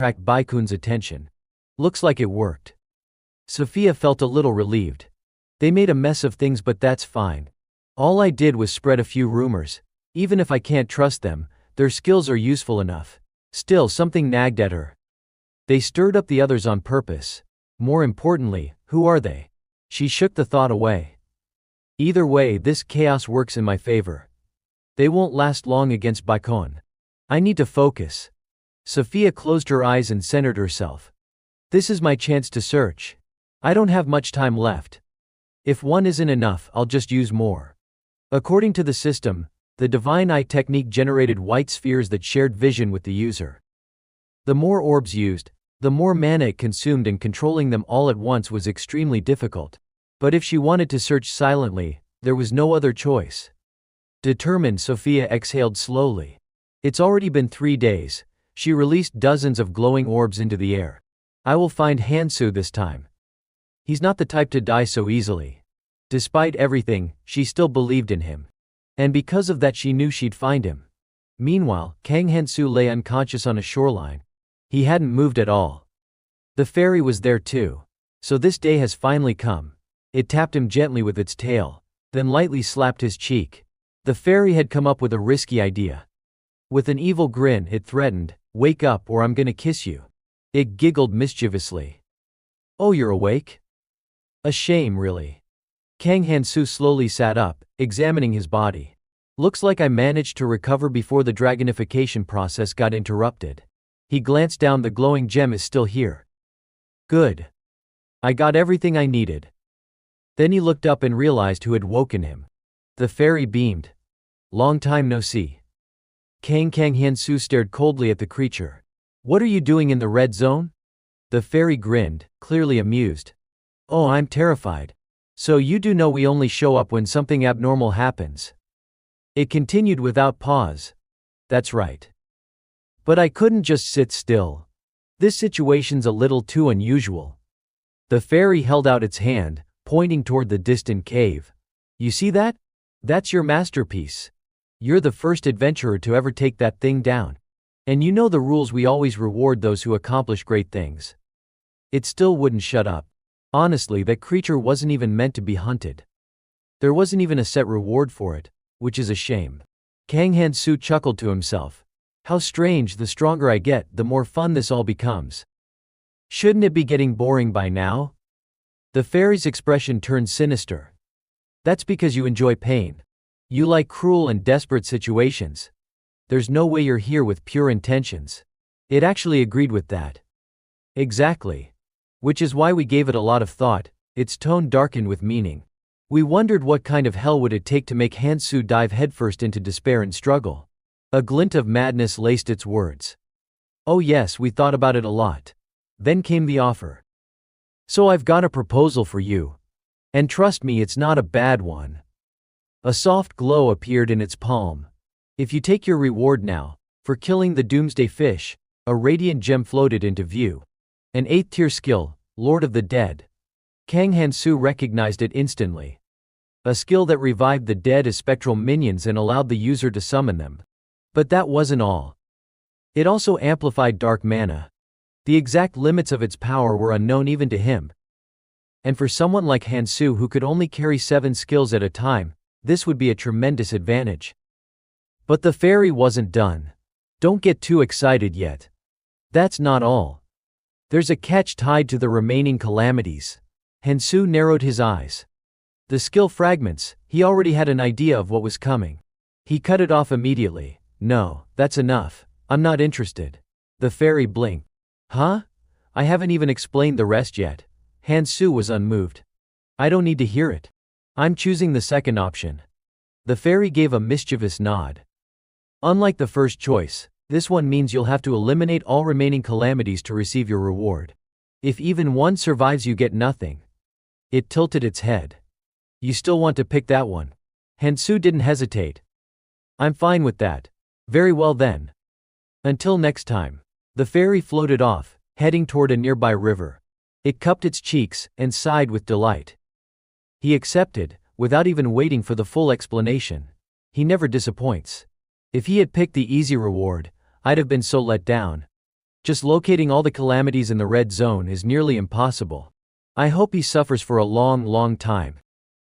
attract Baikun's attention. Looks like it worked. Sophia felt a little relieved. They made a mess of things, but that's fine. All I did was spread a few rumors. Even if I can't trust them, their skills are useful enough. Still, something nagged at her. They stirred up the others on purpose. More importantly, who are they? She shook the thought away. Either way, this chaos works in my favor. They won't last long against Baikun. I need to focus. Sophia closed her eyes and centered herself. This is my chance to search. I don't have much time left. If one isn't enough, I'll just use more. According to the system, the Divine Eye technique generated white spheres that shared vision with the user. The more orbs used, the more mana it consumed, and controlling them all at once was extremely difficult. But if she wanted to search silently, there was no other choice. Determined, Sophia exhaled slowly. It's already been 3 days. She released dozens of glowing orbs into the air. I will find Hansu this time. He's not the type to die so easily. Despite everything, she still believed in him. And because of that, she knew she'd find him. Meanwhile, Kang Hansu lay unconscious on a shoreline. He hadn't moved at all. The fairy was there too. So this day has finally come. It tapped him gently with its tail, then lightly slapped his cheek. The fairy had come up with a risky idea. With an evil grin, it threatened, "Wake up or I'm gonna kiss you." It giggled mischievously. "Oh, you're awake? A shame, really." Kang Hansu slowly sat up, examining his body. "Looks like I managed to recover before the dragonification process got interrupted." He glanced down. The glowing gem is still here. "Good. I got everything I needed." Then he looked up and realized who had woken him. The fairy beamed. "Long time no see." Kang Hansu stared coldly at the creature. "What are you doing in the red zone?" The fairy grinned, clearly amused. "Oh, I'm terrified. So you do know we only show up when something abnormal happens." It continued without pause. "That's right. But I couldn't just sit still. This situation's a little too unusual." The fairy held out its hand, pointing toward the distant cave. "You see that? That's your masterpiece. You're the first adventurer to ever take that thing down. And you know the rules, we always reward those who accomplish great things." It still wouldn't shut up. Honestly, that creature wasn't even meant to be hunted. There wasn't even a set reward for it, which is a shame. Kang Hansu chuckled to himself. How strange, the stronger I get, the more fun this all becomes. Shouldn't it be getting boring by now? The fairy's expression turned sinister. That's because you enjoy pain. You like cruel and desperate situations. There's no way you're here with pure intentions. It actually agreed with that. Exactly. Which is why we gave it a lot of thought. Its tone darkened with meaning. We wondered what kind of hell would it take to make Hansu dive headfirst into despair and struggle. A glint of madness laced its words. "Oh yes, we thought about it a lot. Then came the offer. So I've got a proposal for you. And trust me, it's not a bad one." A soft glow appeared in its palm. "If you take your reward now, for killing the Doomsday Fish," a radiant gem floated into view. An 8th-tier skill, Lord of the Dead. Kang Hansu recognized it instantly. A skill that revived the dead as spectral minions and allowed the user to summon them. But that wasn't all. It also amplified dark mana. The exact limits of its power were unknown even to him. And for someone like Hansu who could only carry 7 skills at a time, this would be a tremendous advantage. But the fairy wasn't done. "Don't get too excited yet. That's not all. There's a catch tied to the remaining calamities." Hansu narrowed his eyes. The skill fragments, he already had an idea of what was coming. He cut it off immediately. "No, that's enough. I'm not interested." The fairy blinked. "Huh? I haven't even explained the rest yet." Hansu was unmoved. "I don't need to hear it. I'm choosing the second option." The fairy gave a mischievous nod. "Unlike the first choice, this one means you'll have to eliminate all remaining calamities to receive your reward. If even one survives, you get nothing." It tilted its head. "You still want to pick that one?" Hansu didn't hesitate. "I'm fine with that." "Very well then. Until next time." The fairy floated off, heading toward a nearby river. It cupped its cheeks and sighed with delight. He accepted, without even waiting for the full explanation. He never disappoints. If he had picked the easy reward, I'd have been so let down. Just locating all the calamities in the red zone is nearly impossible. I hope he suffers for a long, long time.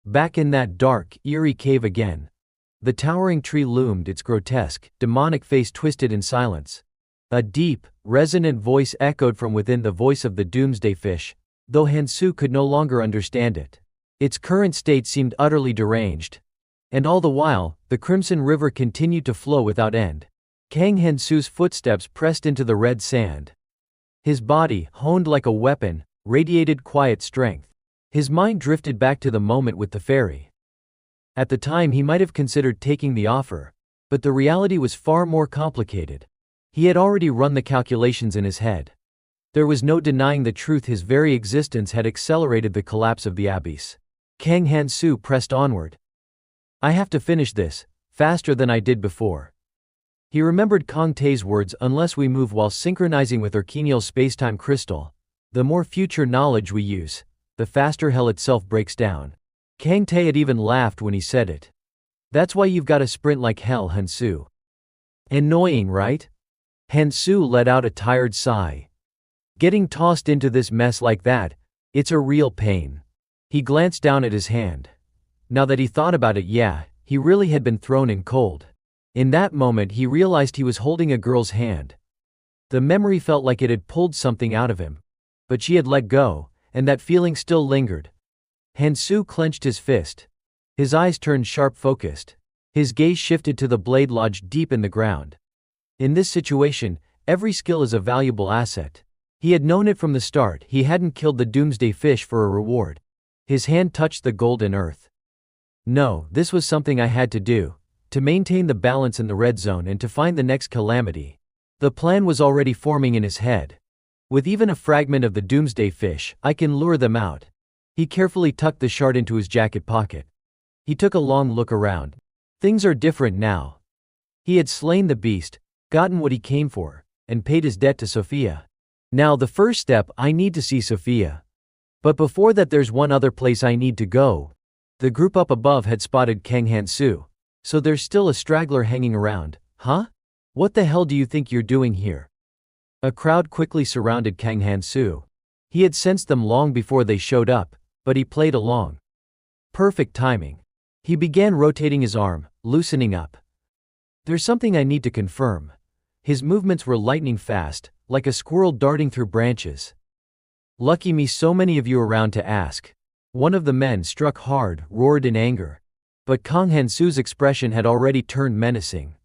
Back in that dark, eerie cave again. The towering tree loomed, its grotesque, demonic face twisted in silence. A deep, resonant voice echoed from within, the voice of the doomsday fish, though Hansu could no longer understand it. Its current state seemed utterly deranged. And all the while, the crimson river continued to flow without end. Kang Hansu's footsteps pressed into the red sand. His body, honed like a weapon, radiated quiet strength. His mind drifted back to the moment with the fairy. At the time he might have considered taking the offer, but the reality was far more complicated. He had already run the calculations in his head. There was no denying the truth, his very existence had accelerated the collapse of the abyss. Kang Hansu pressed onward. I have to finish this, faster than I did before. He remembered Kang Tae's words, unless we move while synchronizing with Urkeniel's spacetime crystal, the more future knowledge we use, the faster hell itself breaks down. Kang Tae had even laughed when he said it. That's why you've got to sprint like hell, Hansu. Annoying, right? Hansu let out a tired sigh. Getting tossed into this mess like that, it's a real pain. He glanced down at his hand. Now that he thought about it, yeah, he really had been thrown in cold. In that moment he realized he was holding a girl's hand. The memory felt like it had pulled something out of him. But she had let go, and that feeling still lingered. Hansu clenched his fist. His eyes turned sharp, focused. His gaze shifted to the blade lodged deep in the ground. In this situation, every skill is a valuable asset. He had known it from the start. He hadn't killed the doomsday fish for a reward. His hand touched the golden earth. No, this was something I had to do, to maintain the balance in the red zone and to find the next calamity. The plan was already forming in his head. With even a fragment of the doomsday fish, I can lure them out. He carefully tucked the shard into his jacket pocket. He took a long look around. Things are different now. He had slain the beast, gotten what he came for, and paid his debt to Sophia. Now the first step, I need to see Sophia. But before that there's one other place I need to go. The group up above had spotted Kang Hansu. So there's still a straggler hanging around, huh? What the hell do you think you're doing here? A crowd quickly surrounded Kang Hansu. He had sensed them long before they showed up, but he played along. Perfect timing. He began rotating his arm, loosening up. There's something I need to confirm. His movements were lightning fast, like a squirrel darting through branches. Lucky me, so many of you around to ask. One of the men struck hard, roared in anger. But Kang Hansu's expression had already turned menacing.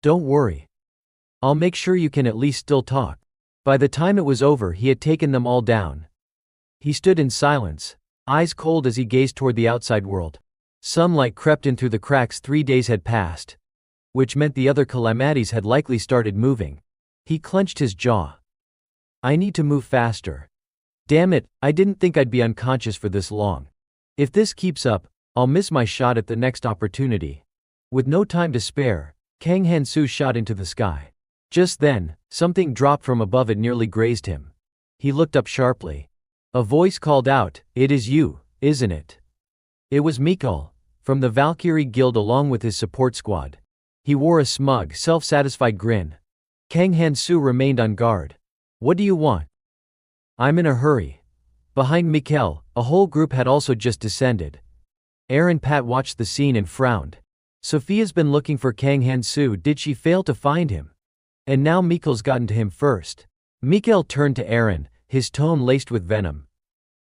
Don't worry. I'll make sure you can at least still talk. By the time it was over, he had taken them all down. He stood in silence, eyes cold as he gazed toward the outside world. Sunlight crept in through the cracks. 3 days had passed, which meant the other calamities had likely started moving. He clenched his jaw. I need to move faster. Damn it, I didn't think I'd be unconscious for this long. If this keeps up, I'll miss my shot at the next opportunity. With no time to spare, Kang Hansu shot into the sky. Just then, something dropped from above. It nearly grazed him. He looked up sharply. A voice called out, "It is you, isn't it?" It was Mikkel, from the Valkyrie Guild, along with his support squad. He wore a smug, self-satisfied grin. Kang Hansu remained on guard. What do you want? I'm in a hurry. Behind Mikkel, a whole group had also just descended. Aaron Pat watched the scene and frowned. Sophia's been looking for Kang Hansu. Did she fail to find him? And now Mikkel's gotten to him first. Mikkel turned to Aaron, his tone laced with venom.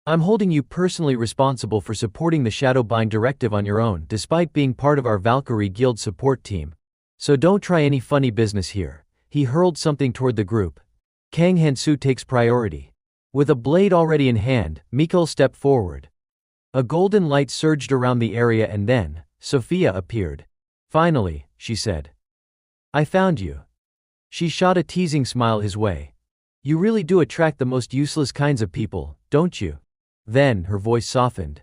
I'm holding you personally responsible for supporting the Shadowbind directive on your own, despite being part of our Valkyrie Guild support team. So don't try any funny business here. He hurled something toward the group. Kang Hansu takes priority. With a blade already in hand, Mikkel stepped forward. A golden light surged around the area and then, Sophia appeared. Finally, she said. I found you. She shot a teasing smile his way. You really do attract the most useless kinds of people, don't you? Then, her voice softened.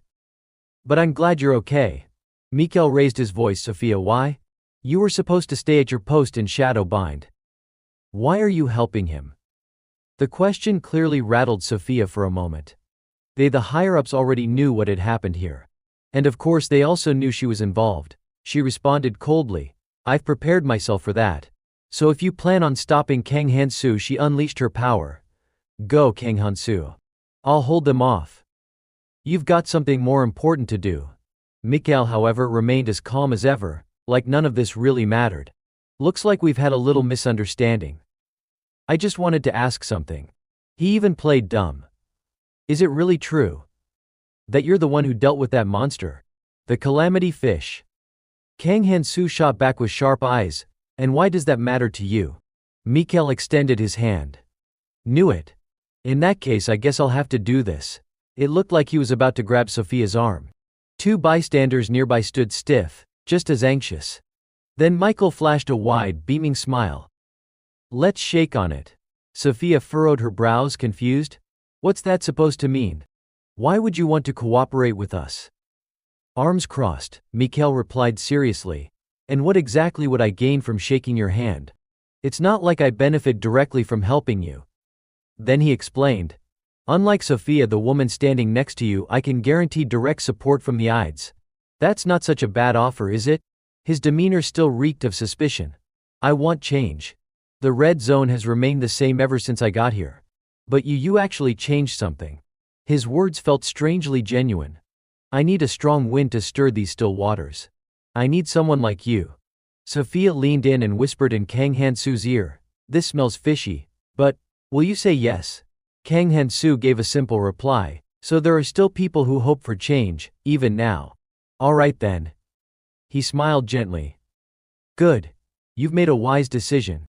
But I'm glad you're okay. Mikkel raised his voice. Sophia, why? You were supposed to stay at your post in Shadowbind. Why are you helping him? The question clearly rattled Sophia for a moment. They, the higher-ups, already knew what had happened here. And of course they also knew she was involved. She responded coldly. I've prepared myself for that. So if you plan on stopping Kang Hansu, she unleashed her power. Go, Kang Hansu. I'll hold them off. You've got something more important to do. Mikhail, however, remained as calm as ever, like none of this really mattered. Looks like we've had a little misunderstanding. I just wanted to ask something. He even played dumb. Is it really true that you're the one who dealt with that monster? The Calamity Fish. Kang Hansu shot back with sharp eyes. And why does that matter to you? Mikhail extended his hand. Knew it. In that case, I guess I'll have to do this. It looked like he was about to grab Sophia's arm. Two bystanders nearby stood stiff, just as anxious. Then Michael flashed a wide, beaming smile. Let's shake on it. Sophia furrowed her brows, confused. What's that supposed to mean? Why would you want to cooperate with us? Arms crossed, Mikhail replied seriously. And what exactly would I gain from shaking your hand? It's not like I benefit directly from helping you. Then he explained. Unlike Sophia, the woman standing next to you, I can guarantee direct support from the Ides. That's not such a bad offer, is it? His demeanor still reeked of suspicion. I want change. The red zone has remained the same ever since I got here. But you actually changed something. His words felt strangely genuine. I need a strong wind to stir these still waters. I need someone like you. Sophia leaned in and whispered in Kang Hansu's ear. This smells fishy, but will you say yes? Kang Hansu gave a simple reply. So there are still people who hope for change, even now. All right then. He smiled gently. Good. You've made a wise decision.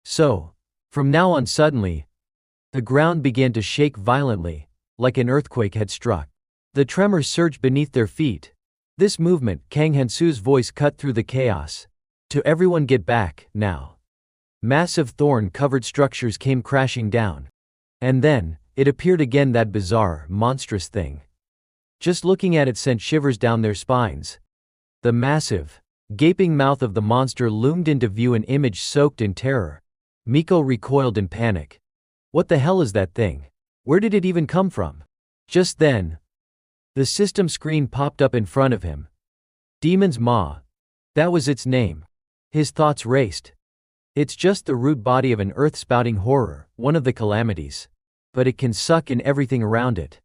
So, from now on suddenly, the ground began to shake violently, like an earthquake had struck. The tremors surged beneath their feet. This movement, Kang Hansu's voice cut through the chaos. To everyone, get back, now. Massive thorn-covered structures came crashing down. And then, it appeared again, that bizarre, monstrous thing. Just looking at it sent shivers down their spines. The massive, gaping mouth of the monster loomed into view, an image soaked in terror. Mikko recoiled in panic. What the hell is that thing? Where did it even come from? Just then, the system screen popped up in front of him. Demon's Maw. That was its name. His thoughts raced. It's just the root body of an earth-spouting horror, one of the calamities. But it can suck in everything around it.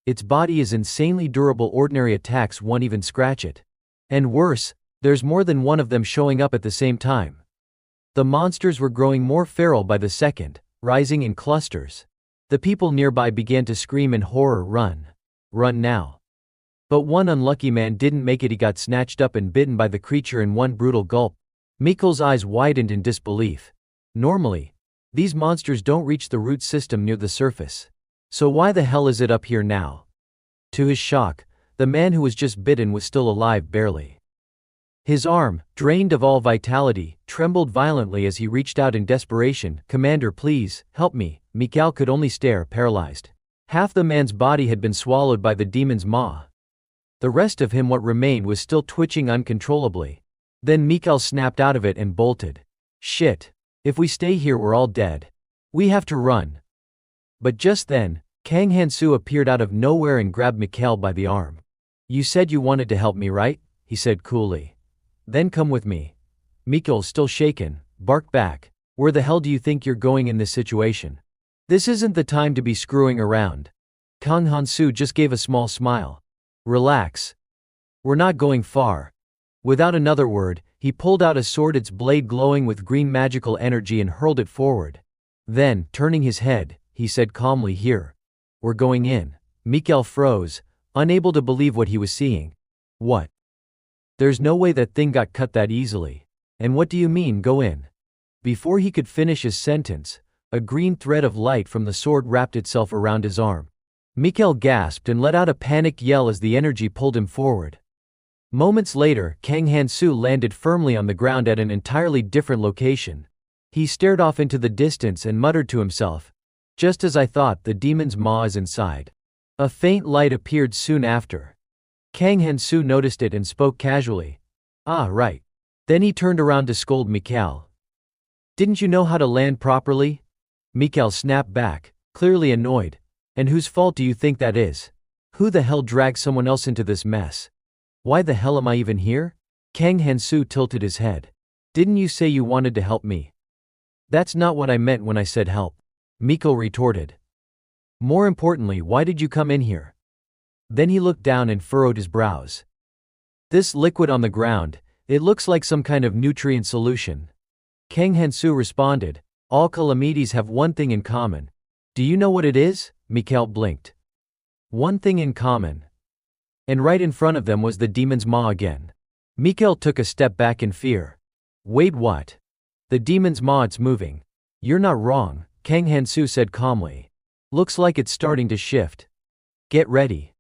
Its body is insanely durable, ordinary attacks won't even scratch it. And worse, there's more than one of them showing up at the same time. The monsters were growing more feral by the second, rising in clusters. The people nearby began to scream in horror, run. Run now. But one unlucky man didn't make it. He got snatched up and bitten by the creature in one brutal gulp. Mikkel's eyes widened in disbelief. Normally, these monsters don't reach the root system near the surface. So why the hell is it up here now? To his shock, the man who was just bitten was still alive, barely. His arm, drained of all vitality, trembled violently as he reached out in desperation. Commander, please, help me. Mikhail could only stare, paralyzed. Half the man's body had been swallowed by the demon's maw. The rest of him, what remained, was still twitching uncontrollably. Then Mikhail snapped out of it and bolted. Shit. If we stay here, we're all dead. We have to run. But just then, Kang Hansu appeared out of nowhere and grabbed Mikhail by the arm. You said you wanted to help me, right? He said coolly. Then come with me. Mikhail, still shaken, barked back. Where the hell do you think you're going in this situation? This isn't the time to be screwing around. Kang Hansu just gave a small smile. Relax. We're not going far. Without another word, he pulled out a sword, its blade glowing with green magical energy, and hurled it forward. Then, turning his head, he said calmly, here. We're going in. Mikhail froze, unable to believe what he was seeing. What? There's no way that thing got cut that easily. And what do you mean, go in? Before he could finish his sentence, a green thread of light from the sword wrapped itself around his arm. Mikhail gasped and let out a panicked yell as the energy pulled him forward. Moments later, Kang Hansu landed firmly on the ground at an entirely different location. He stared off into the distance and muttered to himself, just as I thought, the demon's maw is inside. A faint light appeared soon after. Kang Hansu noticed it and spoke casually. Ah, right. Then he turned around to scold Mikhail. Didn't you know how to land properly? Mikhail snapped back, clearly annoyed. And whose fault do you think that is? Who the hell dragged someone else into this mess? Why the hell am I even here? Kang Hansu tilted his head. Didn't you say you wanted to help me? That's not what I meant when I said help, Mikkel retorted. More importantly, why did you come in here? Then he looked down and furrowed his brows. This liquid on the ground, it looks like some kind of nutrient solution. Kang Hansu responded, all calamities have one thing in common. Do you know what it is? Mikkel blinked. One thing in common. And right in front of them was the demon's maw again. Mikkel took a step back in fear. Wait, what? The demon's maw, it's moving. You're not wrong, Kang Hansu said calmly. Looks like it's starting to shift. Get ready.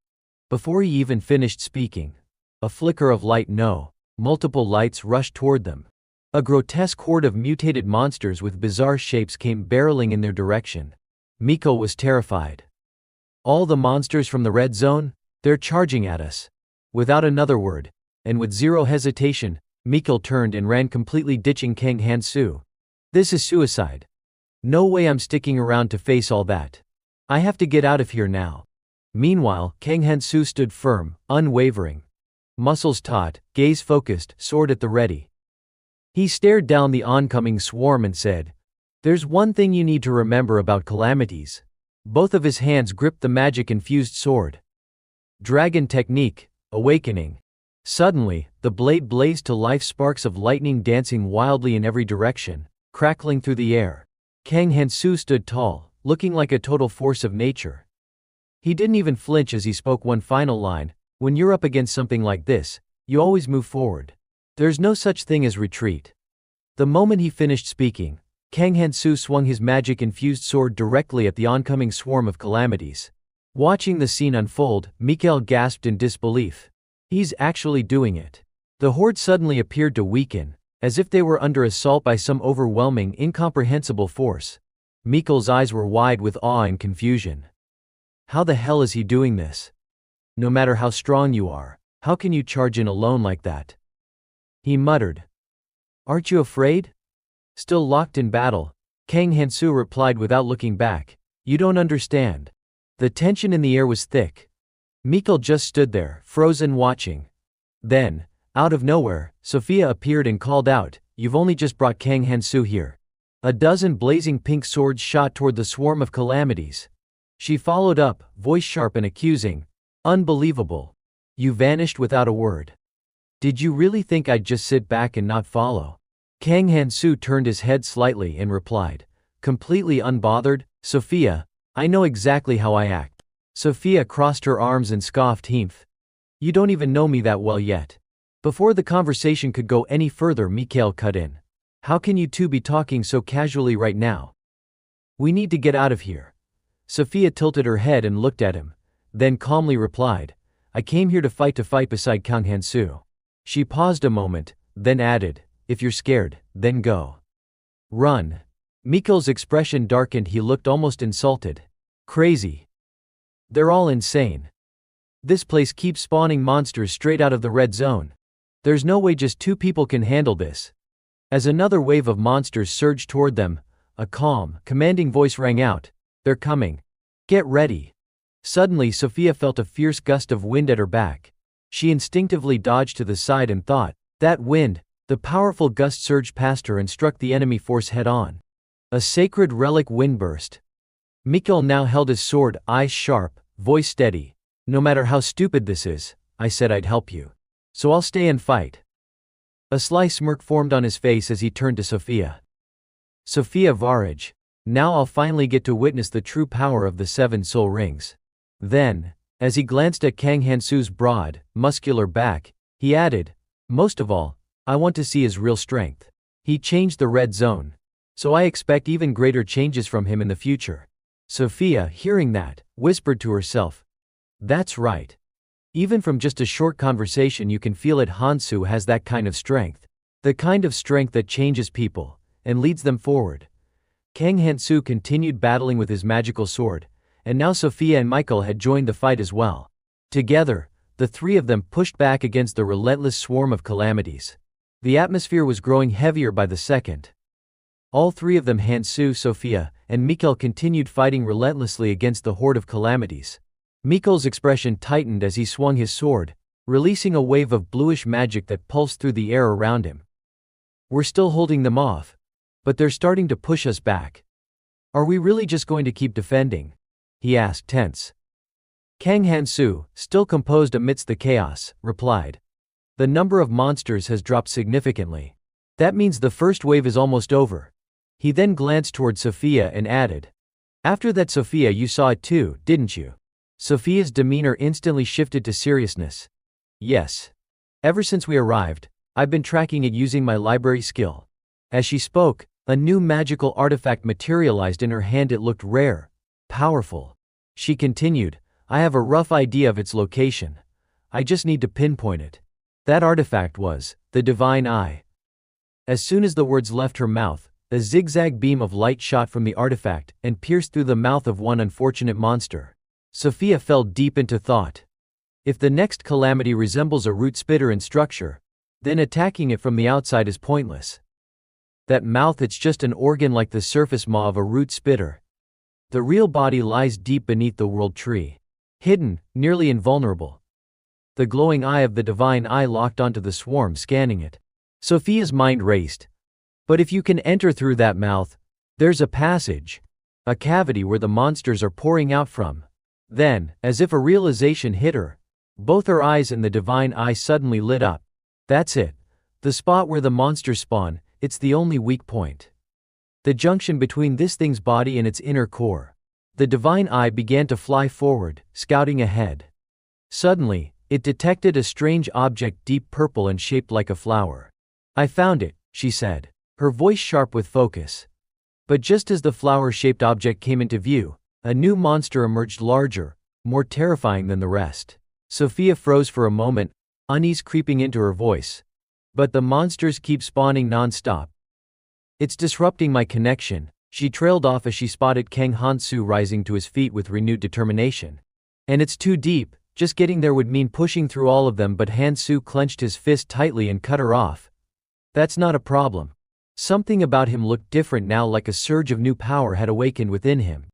Before he even finished speaking, a flicker of light, multiple lights rushed toward them. A grotesque horde of mutated monsters with bizarre shapes came barreling in their direction. Mikkel was terrified. All the monsters from the red zone? They're charging at us. Without another word, and with zero hesitation, Mikkel turned and ran, completely ditching Kang Hansu. This is suicide. No way I'm sticking around to face all that. I have to get out of here now. Meanwhile, Kang Hansu stood firm, unwavering. Muscles taut, gaze focused, sword at the ready. He stared down the oncoming swarm and said, There's one thing you need to remember about calamities. Both of his hands gripped the magic-infused sword. Dragon technique, awakening. Suddenly, the blade blazed to life, sparks of lightning dancing wildly in every direction, crackling through the air. Kang Hansu stood tall, looking like a total force of nature. He didn't even flinch as he spoke one final line. When you're up against something like this, you always move forward. There's no such thing as retreat. The moment he finished speaking, Kang Hansu swung his magic-infused sword directly at the oncoming swarm of calamities. Watching the scene unfold, Mikkel gasped in disbelief. He's actually doing it. The horde suddenly appeared to weaken, as if they were under assault by some overwhelming, incomprehensible force. Mikkel's eyes were wide with awe and confusion. How the hell is he doing this? No matter how strong you are, how can you charge in alone like that? He muttered. Aren't you afraid? Still locked in battle, Kang Hansu replied without looking back. You don't understand. The tension in the air was thick. Mikkel just stood there, frozen, watching. Then, out of nowhere, Sophia appeared and called out, You've only just brought Kang Hansu here. A dozen blazing pink swords shot toward the swarm of calamities. She followed up, voice sharp and accusing. Unbelievable. You vanished without a word. Did you really think I'd just sit back and not follow? Kang Hansu turned his head slightly and replied, completely unbothered, Sophia, I know exactly how I act. Sophia crossed her arms and scoffed, Heemph. You don't even know me that well yet. Before the conversation could go any further, Mikkel cut in. How can you two be talking so casually right now? We need to get out of here. Sophia tilted her head and looked at him, then calmly replied, I came here to fight beside Kang Hansu. She paused a moment, then added, If you're scared, then go. Run. Mikkel's expression darkened, he looked almost insulted. Crazy. They're all insane. This place keeps spawning monsters straight out of the red zone. There's no way just two people can handle this. As another wave of monsters surged toward them, a calm, commanding voice rang out, They're coming. Get ready. Suddenly Sophia felt a fierce gust of wind at her back. She instinctively dodged to the side and thought, that wind, the powerful gust surged past her and struck the enemy force head-on. A sacred relic windburst. Mikkel now held his sword, eyes sharp, voice steady. No matter how stupid this is, I said I'd help you. So I'll stay and fight. A sly smirk formed on his face as he turned to Sophia. Sophia Varaj. Now I'll finally get to witness the true power of the 7 soul rings. Then, as he glanced at Kang Hansu's broad, muscular back, he added, Most of all, I want to see his real strength. He changed the red zone. So I expect even greater changes from him in the future. Sophia, hearing that, whispered to herself, That's right. Even from just a short conversation you can feel it. Hansu has that kind of strength. The kind of strength that changes people, and leads them forward. Kang Hansu continued battling with his magical sword, and now Sophia and Mikkel had joined the fight as well. Together, the three of them pushed back against the relentless swarm of calamities. The atmosphere was growing heavier by the second. All three of them, Hansu, Sophia, and Mikkel, continued fighting relentlessly against the horde of calamities. Mikkel's expression tightened as he swung his sword, releasing a wave of bluish magic that pulsed through the air around him. We're still holding them off. But they're starting to push us back. Are we really just going to keep defending? He asked, tense. Kang Han-soo, still composed amidst the chaos, replied. The number of monsters has dropped significantly. That means the first wave is almost over. He then glanced toward Sophia and added. After that, Sophia, you saw it too, didn't you? Sophia's demeanor instantly shifted to seriousness. Yes. Ever since we arrived, I've been tracking it using my library skill. As she spoke, a new magical artifact materialized in her hand. It looked rare, powerful. She continued, I have a rough idea of its location. I just need to pinpoint it. That artifact was the Divine Eye. As soon as the words left her mouth, a zigzag beam of light shot from the artifact and pierced through the mouth of one unfortunate monster. Sophia fell deep into thought. If the next calamity resembles a root spitter in structure, then attacking it from the outside is pointless. That mouth, it's just an organ like the surface maw of a root spitter. The real body lies deep beneath the world tree. Hidden, nearly invulnerable. The glowing eye of the Divine Eye locked onto the swarm, scanning it. Sophia's mind raced. But if you can enter through that mouth, there's a passage. A cavity where the monsters are pouring out from. Then, as if a realization hit her, both her eyes and the Divine Eye suddenly lit up. That's it. The spot where the monsters spawn, it's the only weak point. The junction between this thing's body and its inner core. The Divine Eye began to fly forward, scouting ahead. Suddenly, it detected a strange object, deep purple and shaped like a flower. I found it, she said, her voice sharp with focus. But just as the flower-shaped object came into view, a new monster emerged, larger, more terrifying than the rest. Sophia froze for a moment, unease creeping into her voice. But the monsters keep spawning non-stop. It's disrupting my connection. She trailed off as she spotted Kang Han-soo rising to his feet with renewed determination. And it's too deep, just getting there would mean pushing through all of them, but Han-soo clenched his fist tightly and cut her off. That's not a problem. Something about him looked different now, like a surge of new power had awakened within him.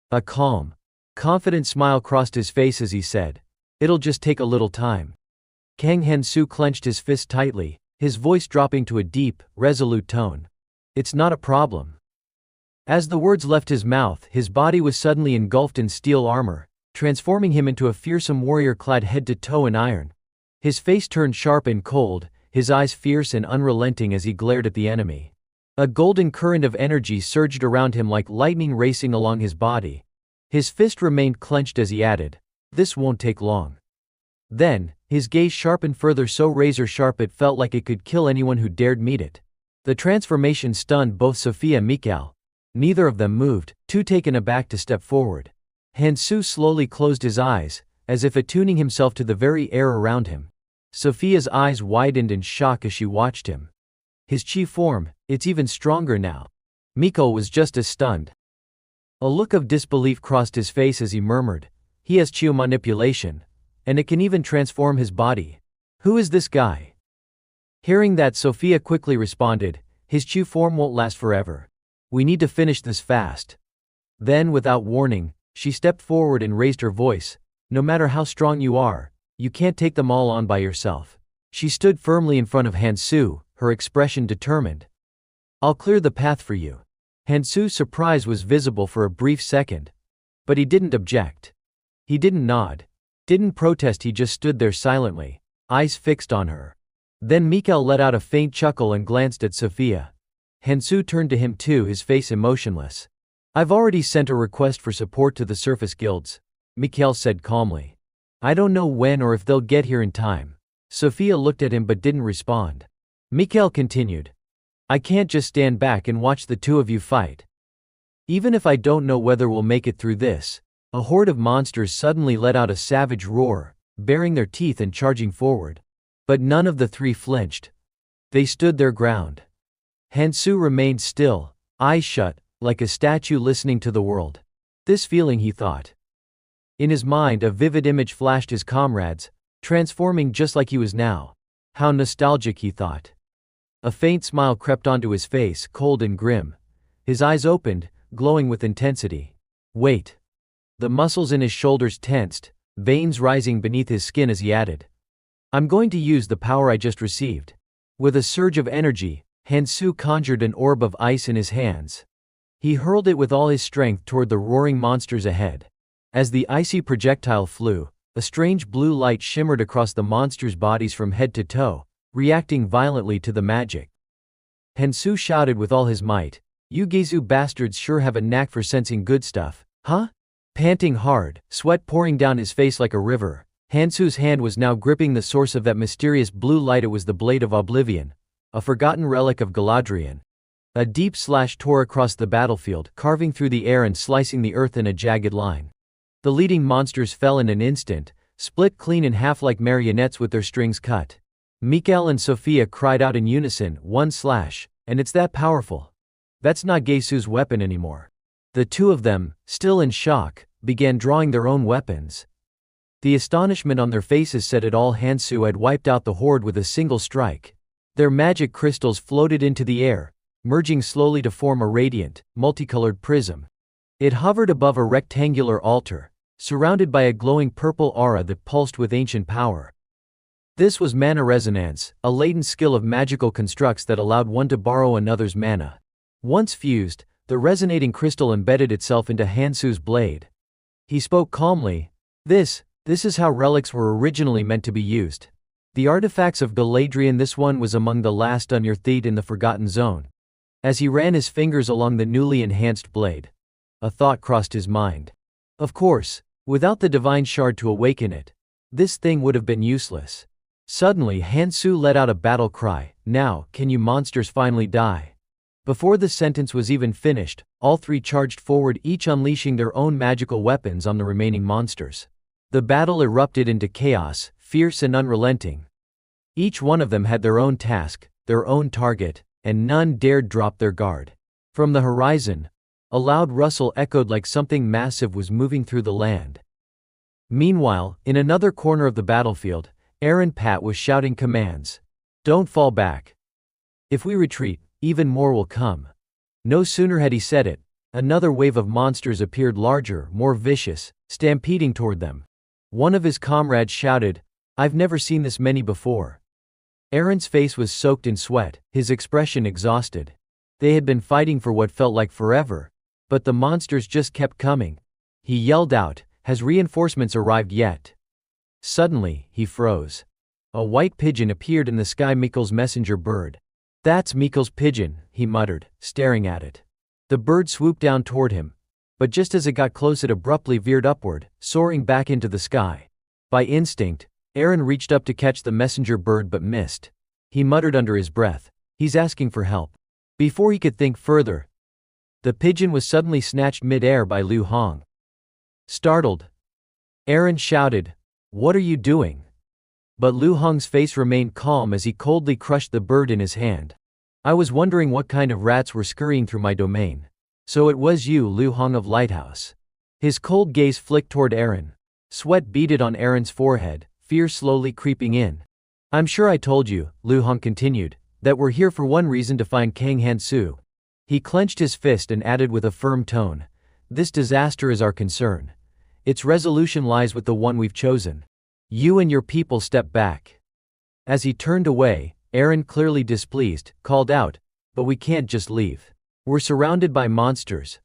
A calm, confident smile crossed his face as he said, It'll just take a little time. Kang Han-soo clenched his fist tightly, his voice dropping to a deep, resolute tone. It's not a problem. As the words left his mouth, his body was suddenly engulfed in steel armor, transforming him into a fearsome warrior clad head to toe in iron. His face turned sharp and cold, his eyes fierce and unrelenting as he glared at the enemy. A golden current of energy surged around him like lightning racing along his body. His fist remained clenched as he added, This won't take long. Then, his gaze sharpened further, so razor sharp it felt like it could kill anyone who dared meet it. The transformation stunned both Sophia and Mikhail. Neither of them moved, too taken aback to step forward. Han-soo slowly closed his eyes, as if attuning himself to the very air around him. Sophia's eyes widened in shock as she watched him. His chi form, it's even stronger now. Mikhail was just as stunned. A look of disbelief crossed his face as he murmured, He has chi manipulation, and it can even transform his body. Who is this guy? Hearing that, Sophia quickly responded, His chi form won't last forever. We need to finish this fast. Then, without warning, she stepped forward and raised her voice, No matter how strong you are, you can't take them all on by yourself. She stood firmly in front of Han-soo, her expression determined. I'll clear the path for you. Han-soo's surprise was visible for a brief second. But he didn't object. He didn't nod. Didn't protest, he just stood there silently, eyes fixed on her. Then Mikhail let out a faint chuckle and glanced at Sophia. Han-soo turned to him too, his face emotionless. I've already sent a request for support to the surface guilds, Mikhail said calmly. I don't know when or if they'll get here in time. Sophia looked at him but didn't respond. Mikhail continued. I can't just stand back and watch the two of you fight. Even if I don't know whether we'll make it through this. A horde of monsters suddenly let out a savage roar, baring their teeth and charging forward. But none of the three flinched. They stood their ground. Han-soo remained still, eyes shut, like a statue listening to the world. This feeling, he thought. In his mind, a vivid image flashed, his comrades, transforming just like he was now. How nostalgic, he thought. A faint smile crept onto his face, cold and grim. His eyes opened, glowing with intensity. Wait. The muscles in his shoulders tensed, veins rising beneath his skin as he added. I'm going to use the power I just received. With a surge of energy, Hansu conjured an orb of ice in his hands. He hurled it with all his strength toward the roaring monsters ahead. As the icy projectile flew, a strange blue light shimmered across the monsters' bodies from head to toe, reacting violently to the magic. Hansu shouted with all his might, "You Gezu bastards sure have a knack for sensing good stuff, huh?" Panting hard, sweat pouring down his face like a river, Hansu's hand was now gripping the source of that mysterious blue light. It was the Blade of Oblivion, a forgotten relic of Galadriel. A deep slash tore across the battlefield, carving through the air and slicing the earth in a jagged line. The leading monsters fell in an instant, split clean in half like marionettes with their strings cut. Mikhail and Sophia cried out in unison, "One slash, and it's that powerful. That's not Gesu's weapon anymore." The two of them, still in shock, began drawing their own weapons. The astonishment on their faces said it all. Hansu had wiped out the horde with a single strike. Their magic crystals floated into the air, merging slowly to form a radiant, multicolored prism. It hovered above a rectangular altar, surrounded by a glowing purple aura that pulsed with ancient power. This was mana resonance, a latent skill of magical constructs that allowed one to borrow another's mana. Once fused, the resonating crystal embedded itself into Hansu's blade. He spoke calmly. This is how relics were originally meant to be used. The artifacts of Galadriel. This one was among the last unearthed in the Forgotten Zone. As he ran his fingers along the newly enhanced blade, a thought crossed his mind. Of course, without the divine shard to awaken it, this thing would have been useless. Suddenly Hansu let out a battle cry, "Now, can you monsters finally die?" Before the sentence was even finished, all three charged forward, each unleashing their own magical weapons on the remaining monsters. The battle erupted into chaos, fierce and unrelenting. Each one of them had their own task, their own target, and none dared drop their guard. From the horizon, a loud rustle echoed like something massive was moving through the land. Meanwhile, in another corner of the battlefield, Aaron Pat was shouting commands. "Don't fall back. If we retreat, even more will come." No sooner had he said it, another wave of monsters appeared, larger, more vicious, stampeding toward them. One of his comrades shouted, "I've never seen this many before." Aaron's face was soaked in sweat, his expression exhausted. They had been fighting for what felt like forever, but the monsters just kept coming. He yelled out, "Has reinforcements arrived yet?" Suddenly, he froze. A white pigeon appeared in the sky, Mikkel's messenger bird. "That's Mikkel's pigeon," he muttered, staring at it. The bird swooped down toward him, but just as it got close it abruptly veered upward, soaring back into the sky. By instinct, Aaron reached up to catch the messenger bird but missed. He muttered under his breath, "He's asking for help." Before he could think further, the pigeon was suddenly snatched mid-air by Lu Hong. Startled, Aaron shouted, "What are you doing?" But Lu Hong's face remained calm as he coldly crushed the bird in his hand. "I was wondering what kind of rats were scurrying through my domain. So it was you, Lu Hong of Lighthouse." His cold gaze flicked toward Aaron. Sweat beaded on Aaron's forehead, fear slowly creeping in. "I'm sure I told you," Lu Hong continued, "that we're here for one reason, to find Kang Hansu." He clenched his fist and added with a firm tone, "This disaster is our concern. Its resolution lies with the one we've chosen. You and your people step back." As he turned away, Aaron, clearly displeased, called out, "But we can't just leave. We're surrounded by monsters."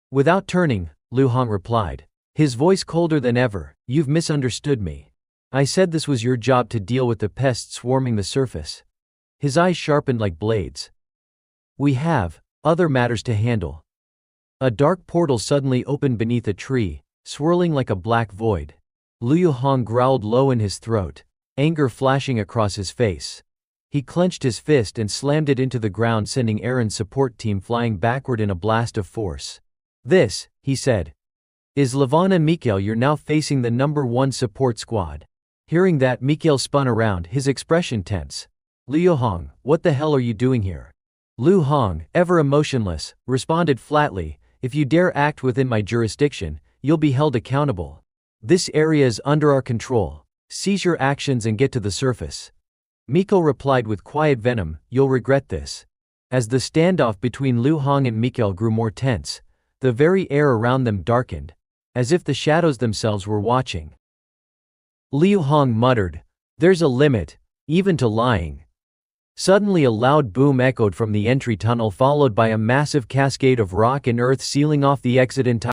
Without turning, Lu Hong replied, his voice colder than ever, "You've misunderstood me. I said this was your job, to deal with the pests swarming the surface." His eyes sharpened like blades. "We have other matters to handle." A dark portal suddenly opened beneath a tree, swirling like a black void. Lu Hong growled low in his throat, anger flashing across his face. He clenched his fist and slammed it into the ground, sending Aaron's support team flying backward in a blast of force. "This," he said, "is Levana Mikhail. You're now facing the #1 support squad." Hearing that, Mikhail spun around, his expression tense. "Lu Hong, what the hell are you doing here?" Lu Hong, ever emotionless, responded flatly, "If you dare act within my jurisdiction, you'll be held accountable. This area is under our control. Cease your actions and get to the surface." Mikhail replied with quiet venom, "You'll regret this." As the standoff between Lu Hong and Mikhail grew more tense, the very air around them darkened, as if the shadows themselves were watching. Lu Hong muttered, "There's a limit, even to lying." Suddenly a loud boom echoed from the entry tunnel, followed by a massive cascade of rock and earth sealing off the exit entirely.